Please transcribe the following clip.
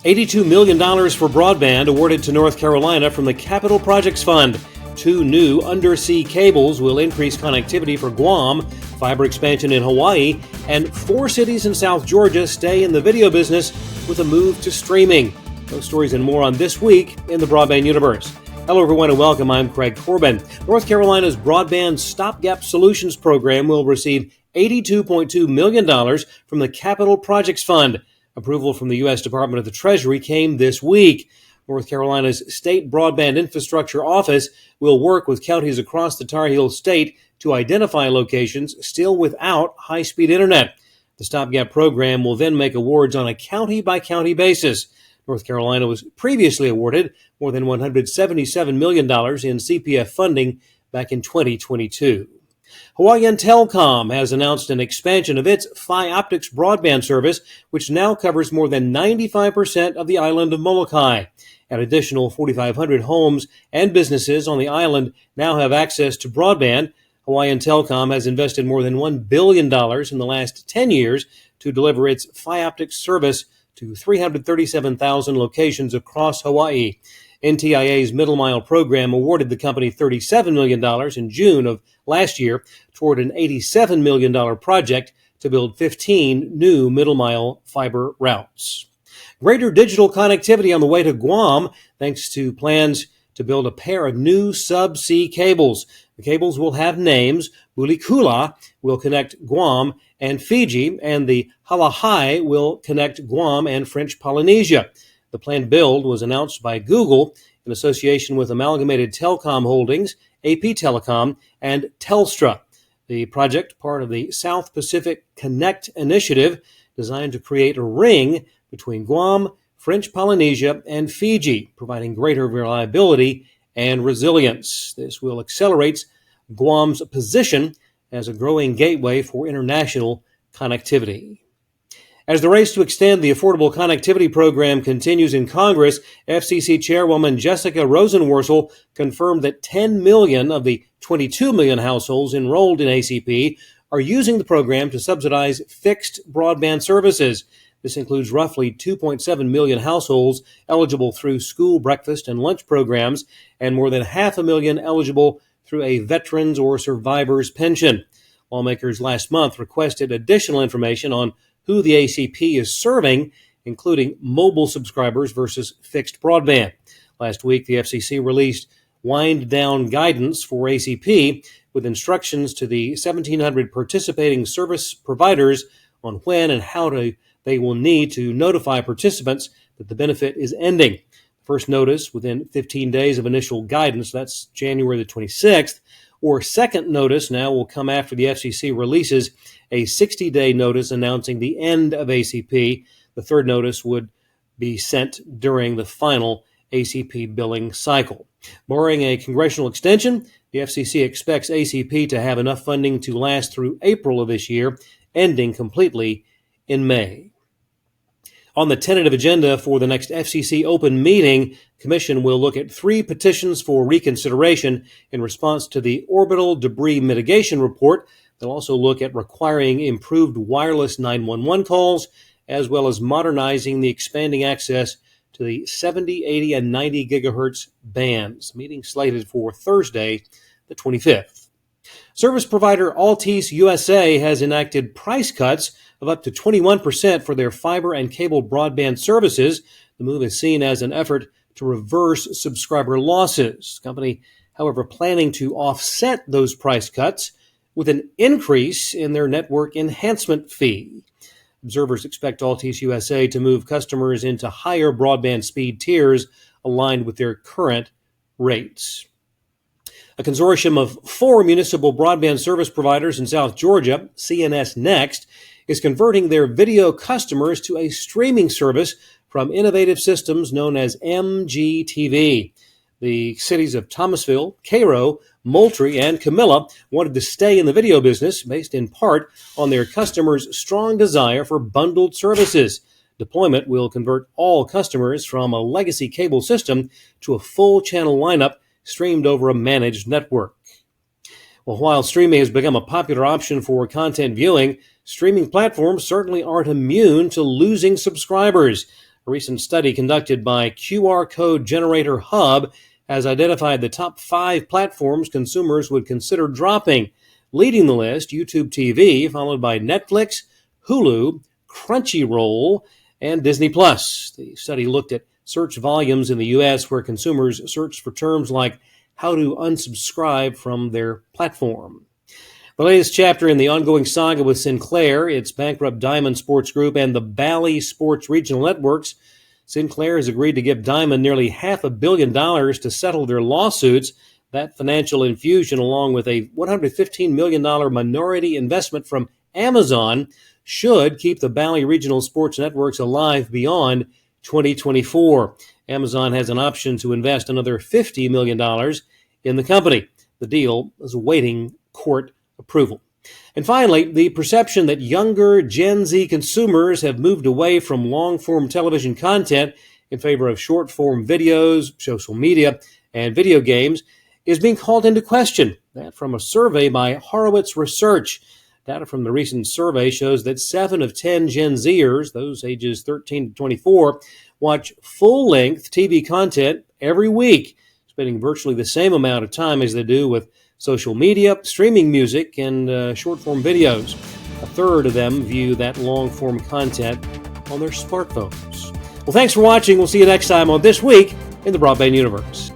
$82 million for broadband awarded to North Carolina from the Capital Projects Fund. 2 new undersea cables will increase connectivity for Guam, fiber expansion in Hawaii, and 4 cities in South Georgia stay in the video business with a move to streaming. Those stories and more on This Week in the Broadband Universe. Hello, everyone, and welcome. I'm Craig Corbin. North Carolina's Broadband Stopgap Solutions program will receive $82.2 million from the Capital Projects Fund. Approval from the U.S. Department of the Treasury came this week. North Carolina's State Broadband Infrastructure Office will work with counties across the Tar Heel State to identify locations still without high-speed internet. The stopgap program will then make awards on a county-by-county basis. North Carolina was previously awarded more than $177 million in CPF funding back in 2022. Hawaiian Telcom has announced an expansion of its Fi-Optics broadband service, which now covers more than 95% of the island of Molokai. An additional 4,500 homes and businesses on the island now have access to broadband. Hawaiian Telcom has invested more than $1 billion in the last 10 years to deliver its Fi-Optics service to 337,000 locations across Hawaii. NTIA's Middle Mile program awarded the company $37 million in June of last year toward an $87 million project to build 15 new Middle Mile fiber routes. Greater digital connectivity on the way to Guam thanks to plans to build a pair of new subsea cables. The cables will have names. Bulikula will connect Guam and Fiji, and the Halahai will connect Guam and French Polynesia. The planned build was announced by Google in association with Amalgamated Telecom Holdings, AP Telecom, and Telstra. The project, part of the South Pacific Connect initiative, designed to create a ring between Guam, French Polynesia, and Fiji, providing greater reliability and resilience. This will accelerate Guam's position as a growing gateway for international connectivity. As the race to extend the Affordable Connectivity Program continues in Congress, FCC Chairwoman Jessica Rosenworcel confirmed that 10 million of the 22 million households enrolled in ACP are using the program to subsidize fixed broadband services. This includes roughly 2.7 million households eligible through school breakfast and lunch programs and more than 500,000 eligible through a veterans or survivors pension. Lawmakers last month requested additional information on who the ACP is serving, including mobile subscribers versus fixed broadband. Last week, the FCC released wind-down guidance for ACP with instructions to the 1,700 participating service providers on when and how they will need to notify participants that the benefit is ending. First notice within 15 days of initial guidance, that's January the 26th, or second notice now will come after the FCC releases a 60-day notice announcing the end of ACP. The third notice would be sent during the final ACP billing cycle. Barring a congressional extension, the FCC expects ACP to have enough funding to last through April of this year, ending completely in May. On the tentative agenda for the next FCC open meeting, Commission will look at 3 petitions for reconsideration in response to the Orbital Debris Mitigation Report. They'll also look at requiring improved wireless 911 calls, as well as modernizing the expanding access to the 70, 80, and 90 gigahertz bands. Meeting slated for Thursday, the 25th. Service provider Altice USA has enacted price cuts of up to 21% for their fiber and cable broadband services. The move is seen as an effort to reverse subscriber losses. The company, however, planning to offset those price cuts with an increase in their network enhancement fee. Observers expect Altice USA to move customers into higher broadband speed tiers aligned with their current rates. A consortium of 4 municipal broadband service providers in South Georgia, CNS Next, is converting their video customers to a streaming service from innovative systems known as MGTV. The cities of Thomasville, Cairo, Moultrie, and Camilla wanted to stay in the video business based in part on their customers' strong desire for bundled services. Deployment will convert all customers from a legacy cable system to a full channel lineup streamed over a managed network. Well, while streaming has become a popular option for content viewing, streaming platforms certainly aren't immune to losing subscribers. A recent study conducted by QR Code Generator Hub has identified the top 5 platforms consumers would consider dropping. Leading the list, YouTube TV, followed by Netflix, Hulu, Crunchyroll, and Disney+. The study looked at search volumes in the U.S. where consumers searched for terms like how to unsubscribe from their platform. The latest chapter in the ongoing saga with Sinclair, its bankrupt Diamond Sports Group, and the Bally Sports Regional Networks. Sinclair has agreed to give Diamond nearly $500 million to settle their lawsuits. That financial infusion, along with a $115 million minority investment from Amazon, should keep the Bally Regional Sports Networks alive beyond 2024. Amazon has an option to invest another $50 million in the company. The deal is awaiting court approval. And finally, the perception that younger Gen Z consumers have moved away from long-form television content in favor of short-form videos, social media, and video games is being called into question. That from a survey by Horowitz Research. Data from the recent survey shows that 7 of 10 Gen Zers, those ages 13 to 24, watch full-length TV content every week, spending virtually the same amount of time as they do with social media, streaming music, and short-form videos. A third of them view that long-form content on their smartphones. Well, thanks for watching. We'll see you next time on This Week in the Broadband Universe.